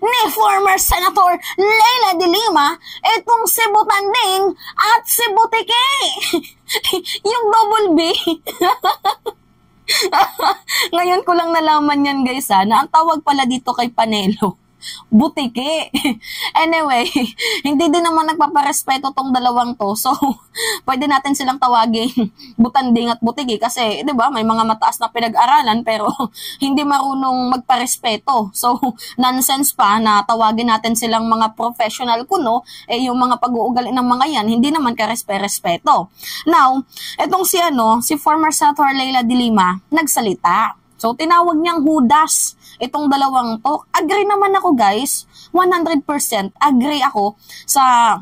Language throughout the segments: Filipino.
ni former Senator Leila de Lima, itong si Butanding at si Butiki. Yung double B. Ngayon ko lang nalaman yan guys na ang tawag pala dito kay Panelo, Butiki. Anyway, hindi din naman nagpaparespeto tong dalawang to. So, pwede natin silang tawagin Butanding at Butiki kasi, 'di ba, may mga mataas na pinag-aralan pero hindi marunong magparespeto. So, nonsense pa na tawagin natin silang mga professional kuno, yung mga pag-uugali ng mga yan, hindi naman karespe-respeto. Now, etong si former Senator Leila de Lima, nagsalita. So, tinawag niyang Judas itong dalawang to. Agree naman ako guys, 100% agree ako sa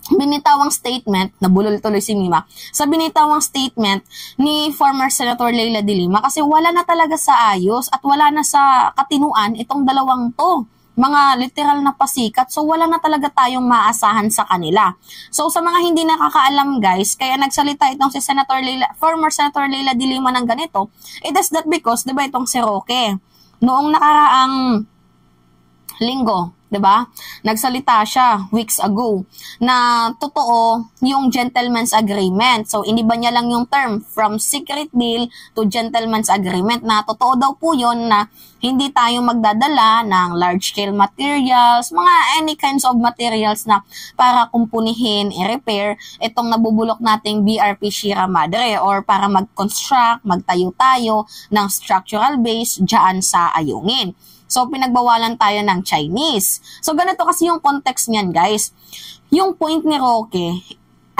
binitawang statement, nabulol tuloy si Mima, sa binitawang statement ni former Senator Leila de Lima kasi wala na talaga sa ayos at wala na sa katinuan itong dalawang to. Mga literal na pasikat, so wala na talaga tayong maasahan sa kanila. So sa mga hindi nakakaalam guys, kaya nagsalita itong si former Senator Leila de Lima ng ganito, it is that because, diba itong si Roque, noong nakaraang linggo, 'di ba? Nagsalita siya weeks ago na totoo yung gentleman's agreement. So iniba niya lang yung term from secret deal to gentleman's agreement na totoo daw po 'yon na hindi tayo magdadala ng large scale materials, mga any kinds of materials na para kumpunihin, i-repair itong nabubulok nating BRP Sierra Madre or para mag-construct, magtayo tayo ng structural base diyan sa Ayungin. So, pinagbawalan tayo ng Chinese. So, ganito kasi yung context niyan, guys. Yung point ni Roque,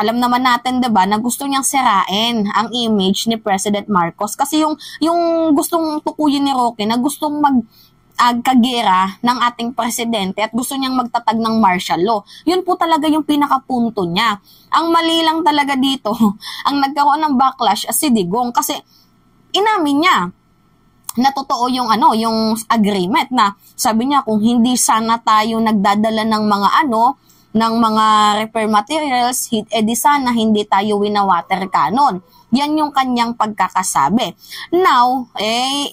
alam naman natin, diba, na gusto niyang sirain ang image ni President Marcos. Kasi yung gustong tukuyin ni Roque na gustong kagera ng ating presidente at gusto niyang magtatag ng martial law. Yun po talaga yung pinakapunto niya. Ang mali lang talaga dito, ang nagkaroon ng backlash si Digong kasi inamin niya na totoo yung yung agreement na sabi niya kung hindi sana tayo nagdadala ng mga repair materials, di sana hindi tayo wina-water cannon. Yan yung kanyang pagkakasabi. Now,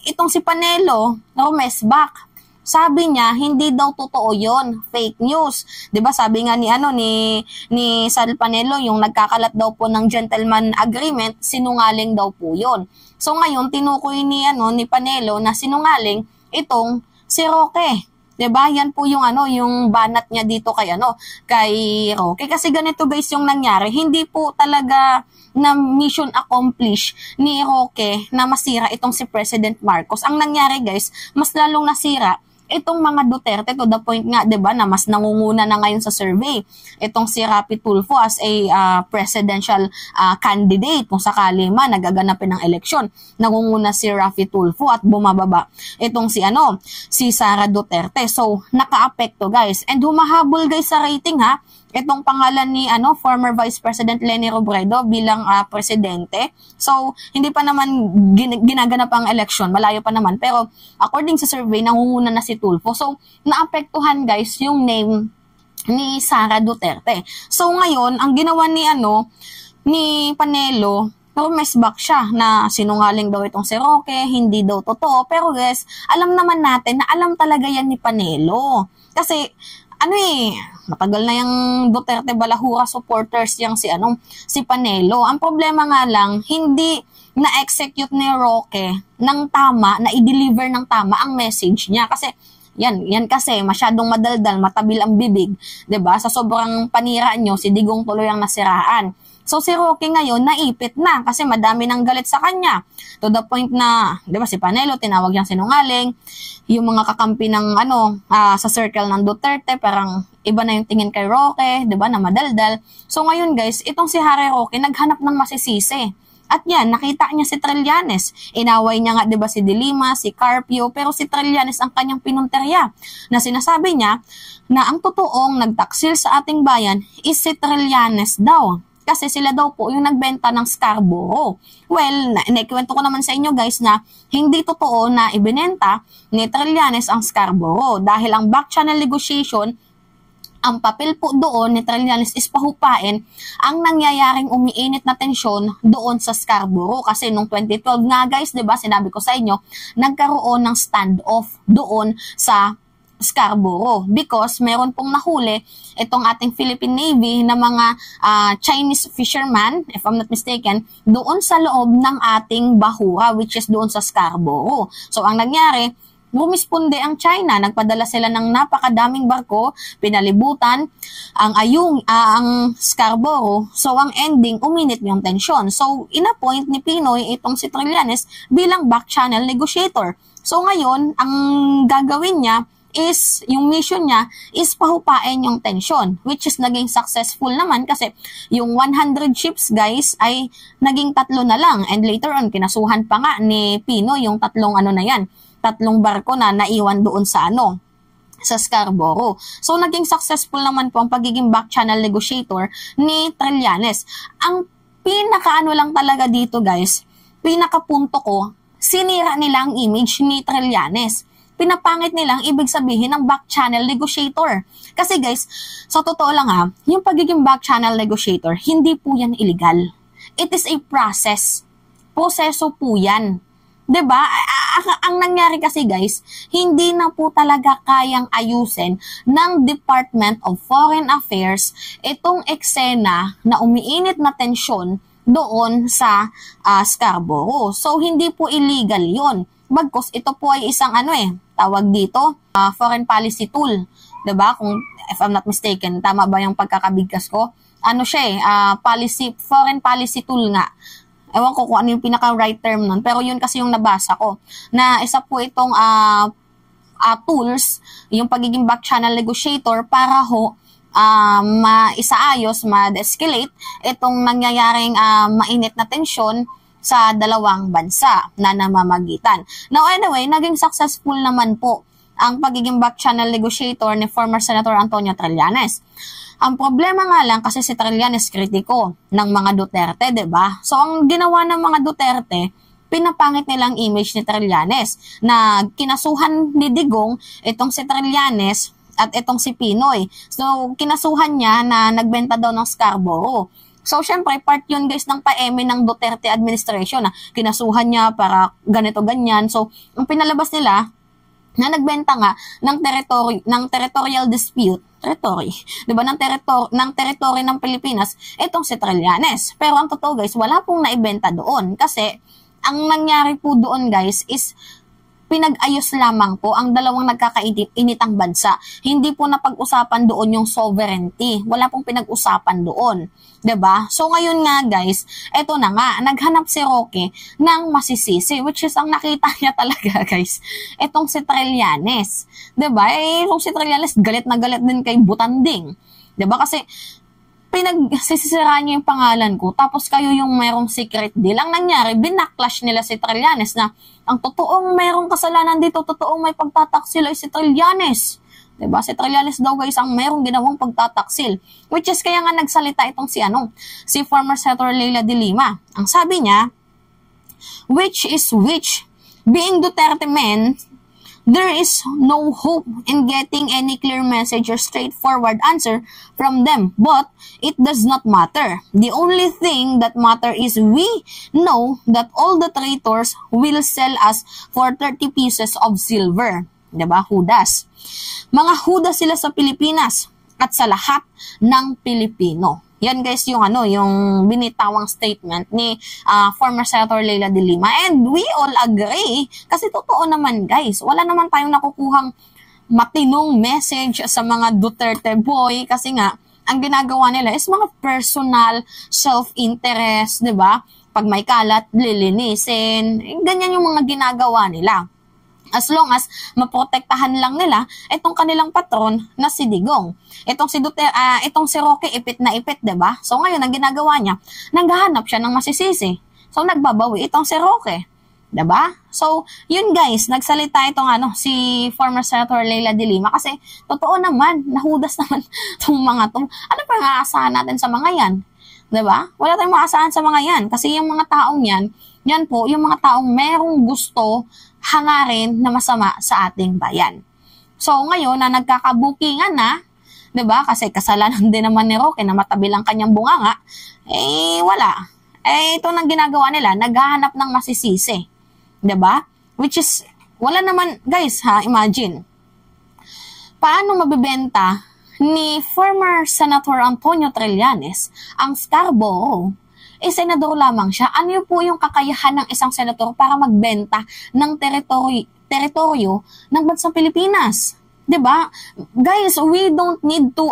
itong si Panelo, rumesback. Sabi niya, hindi daw totoo yon, fake news. 'Di ba? Sabi nga ni Sal Panelo, yung nagkakalat daw po ng gentleman agreement, sinungaling daw po 'yon. So ngayon tinukoy ni Panelo na sinungaling itong si Roque. 'Di ba? Yan po yung yung banat niya dito kay Roque. Kasi ganito guys yung nangyari, hindi po talaga na mission accomplished ni Roque na masira itong si President Marcos. Ang nangyari guys, mas lalong nasira itong mga Duterte to the point nga, 'di ba, na mas nangunguna na ngayon sa survey itong si Rapi Tulfo as a presidential candidate kung sakali man nagaganapin ng eleksyon. Nangunguna si Rapi Tulfo at bumababa itong si Sara Duterte. So, nakaapekto guys. And humahabol guys sa rating itong pangalan ni former Vice President Leni Robredo bilang presidente. So, hindi pa naman ginaganap ang eleksyon, malayo pa naman. Pero, according sa survey, nangunguna na si Tulfo. So, naapektuhan guys yung name ni Sara Duterte. So, ngayon, ang ginawa ni Panelo, rumesback siya na sinungaling daw itong si Roque, hindi daw totoo. Pero guys, alam naman natin na alam talaga yan ni Panelo. Kasi, matagal na yung Duterte Balahura supporters yung si Panelo. Ang problema nga lang, hindi na-execute ni Roque ng tama, na i-deliver ng tama ang message niya. Kasi, yan kasi, masyadong madaldal, matabil ang bibig. 'Di ba? Sa sobrang panira nyo, si Digong tuloy ang nasiraan. So, si Roque ngayon, naipit na kasi madami nang galit sa kanya. To the point na, 'di ba, si Panelo, tinawag niyang sinungaling. Yung mga kakampi ng sa circle ng Duterte, parang iba na yung tingin kay Roque, 'di ba, na madaldal. So, ngayon guys, itong si Harry Roque, naghanap ng masisisi. At yan, nakita niya si Trillanes. Inaway niya nga, 'di ba, si De Lima, si Carpio, pero si Trillanes ang kanyang pinunterya. Na sinasabi niya na ang totoong nagtaksil sa ating bayan is si Trillanes daw. Kasi sila daw po yung nagbenta ng Scarborough. Well, naikwento ko naman sa inyo guys na hindi totoo na ibinenta ni Trillanes ang Scarborough. Dahil ang back channel negotiation, ang papel po doon ni Trillanes is pahupain ang nangyayaring umiinit na tensyon doon sa Scarborough. Kasi nung 2012 nga guys, 'di ba, sinabi ko sa inyo, nagkaroon ng standoff doon sa Scarborough because meron pong nahuli itong ating Philippine Navy na mga Chinese fisherman, if I'm not mistaken, doon sa loob ng ating bahura, which is doon sa Scarborough. So, ang nangyari, rumisponde ang China, nagpadala sila ng napakadaming barko, pinalibutan ang Scarborough. So, ang ending, uminit yung tensyon. So, inappoint ni Pinoy itong si Trillanes bilang back channel negotiator. So, ngayon, ang gagawin niya is, yung mission niya is pahupain yung tension, which is naging successful naman kasi yung 100 ships guys ay naging 3 na lang, and later on kinasuhan pa nga ni Pinoy yung tatlong barko na naiwan doon sa sa Scarborough. So naging successful naman po ang pagiging back channel negotiator ni Trillanes. Ang pinakaano lang talaga dito guys, pinakapunto ko, sinira nila ang image ni Trillanes. Pinapangit nilang ibig sabihin ng back channel negotiator. Kasi guys, sa totoo lang yung pagiging back channel negotiator, hindi po yan illegal. It is a process. Proseso po yan. 'Di ba? Ang nangyari kasi guys, hindi na po talaga kayang ayusin ng Department of Foreign Affairs itong eksena na umiinit na tensyon doon sa Scarborough. So, hindi po illegal yon. Bagkus, ito po ay isang tawag dito, foreign policy tool. 'Di ba? Kung if I'm not mistaken, tama ba yung pagkakabigkas ko? Foreign policy tool nga. Ewan ko kung ano yung pinaka-right term nun, pero yun kasi yung nabasa ko. Na isa po itong tools, yung pagiging back channel negotiator para maisaayos, ma-de-escalate itong nangyayaring mainit na tensyon sa dalawang bansa na namamagitan. Now anyway, naging successful naman po ang pagiging back channel negotiator ni former Senator Antonio Trillanes. Ang problema nga lang kasi si Trillanes kritiko ng mga Duterte, 'di ba? So ang ginawa ng mga Duterte, pinapangit nilang image ni Trillanes na kinasuhan ni Digong itong si Trillanes at itong si Pinoy. So kinasuhan niya na nagbenta daw ng Scarborough. So, syempre, part yun guys ng paeme ng Duterte administration na kinasuhan niya para ganito-ganyan. So, ang pinalabas nila na nagbenta nga ng territorial dispute, diba, ng territory ng Pilipinas, itong si Trillanes. Pero ang totoo guys, wala pong naibenta doon kasi ang nangyari po doon guys is pinag-ayos lamang po ang dalawang nagkakainitang bansa. Hindi po napag-usapan doon yung sovereignty. Wala pong pinag-usapan doon. 'Di ba? So ngayon nga guys, eto na nga, naghanap si Roque ng masisisi, which is ang nakita niya talaga guys, etong si Trillanes. 'Di ba? Itong si Trillanes galit na galit din kay Butanding. 'Di ba? Kasi pinagsisiraan niyo yung pangalan ko, tapos kayo yung merong secret deal. Ang nangyari, binaklash nila si Trillanes na ang totoong merong kasalanan dito, totoong may pagtataksil ay si Trillanes. Diba? Si Trillanes daw guys ang merong ginawang pagtataksil. Which is kaya nga nagsalita itong si former Senator Leila de Lima. Ang sabi niya, which is which? Being Duterte men, there is no hope in getting any clear message or straightforward answer from them, but it does not matter. The only thing that matter is we know that all the traitors will sell us for 30 pieces of silver. Diba? Hudas. Mga Hudas sila sa Pilipinas at sa lahat ng Pilipino. Yan guys yung yung binitawang statement ni former Senator Leila de Lima. And we all agree kasi totoo naman guys. Wala naman tayong nakukuhang matinong message sa mga Duterte boy kasi nga ang ginagawa nila is mga personal self-interest, 'di ba? Pag may kalat, lilinisin. Ganyan yung mga ginagawa nila. As long as maprotektahan lang nila itong kanilang patron na si Digong. Itong si Roque ipit na ipit, 'di ba? So ngayon ang ginagawa niya, naghahanap siya ng masisisi. So nagbabawi itong si Roque, 'di ba? So yun guys, nagsalita itong si former Senator Leila de Lima kasi totoo naman, nahudas naman tong mga to. Ano pa nga aasahan natin sa mga yan? 'Di ba? Wala tayong maasahan sa mga yan kasi yung mga taong yan po yung mga taong merong gusto hangarin na masama sa ating bayan. So ngayon na nagkakabukingan na, 'di ba? Kasi kasalanan din naman ni Roque na matabi lang kanyang bunganga, wala. Ito nang ginagawa nila, naghahanap ng masisisi. 'Di ba? Which is wala naman guys, imagine. Paano mabibenta ni former Senator Antonio Trillanes ang Scarborough? Senador lamang siya. Ano po yung kakayahan ng isang senador para magbenta ng teritoryo ng bansang Pilipinas? 'Di ba? Guys, we don't need to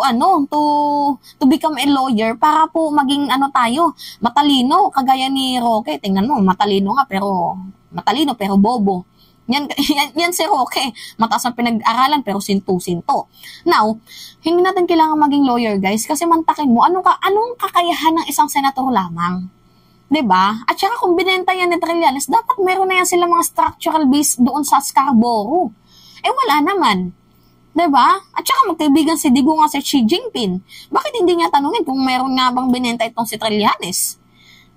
become a lawyer para po maging tayo, matalino kagaya ni Roque. Tingnan mo, matalino pero bobo. Yan si Roque. Mataas ang pinag-aralan pero sinto-sinto. Now, hindi natin kailangan maging lawyer, guys, kasi mantakin mo anong kakayahan ng isang senator lamang. 'Di ba? At saka kung binenta yan ni Trillanes, dapat meron na yan sila mga structural base doon sa Scarborough. Wala naman. 'Di ba? At saka magkaibigan si Digo nga si Xi Jinping. Bakit hindi niya tanungin kung meron nga bang binenta itong si Trillanes?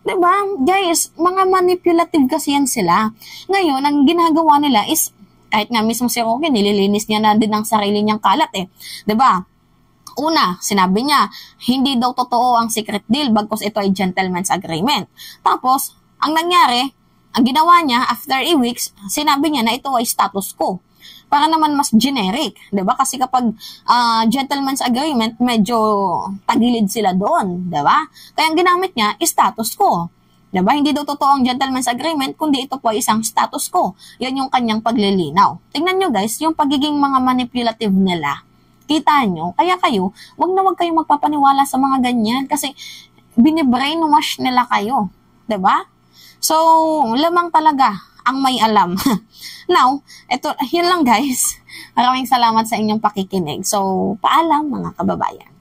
'Di ba? Guys, mga manipulative kasi yan sila. Ngayon, ang ginagawa nila is, kahit nga mismo si Roque, nililinis niya na din ang sarili niyang kalat 'Di ba? Una, sinabi niya, hindi daw totoo ang secret deal bagkus ito ay gentleman's agreement. Tapos, ang nangyari, ang ginawa niya, after a weeks, sinabi niya na ito ay status quo. Para naman mas generic, 'di ba? Kasi kapag gentleman's agreement, medyo tagilid sila doon, 'di ba? Kaya ang ginamit niya is status quo. 'Di ba? Hindi daw totoo ang gentleman's agreement, kundi ito po ay isang status quo. 'Yan yung kanyang paglilinaw. Tingnan niyo guys, yung pagiging mga manipulative nila. Kita niyo? Kaya kayo, wag kayong magpapaniwala sa mga ganyan kasi bine-brainwash nila kayo, 'di ba? So, lamang talaga ang may alam. Now, yun lang guys. Maraming salamat sa inyong pakikinig. So, paalam mga kababayan.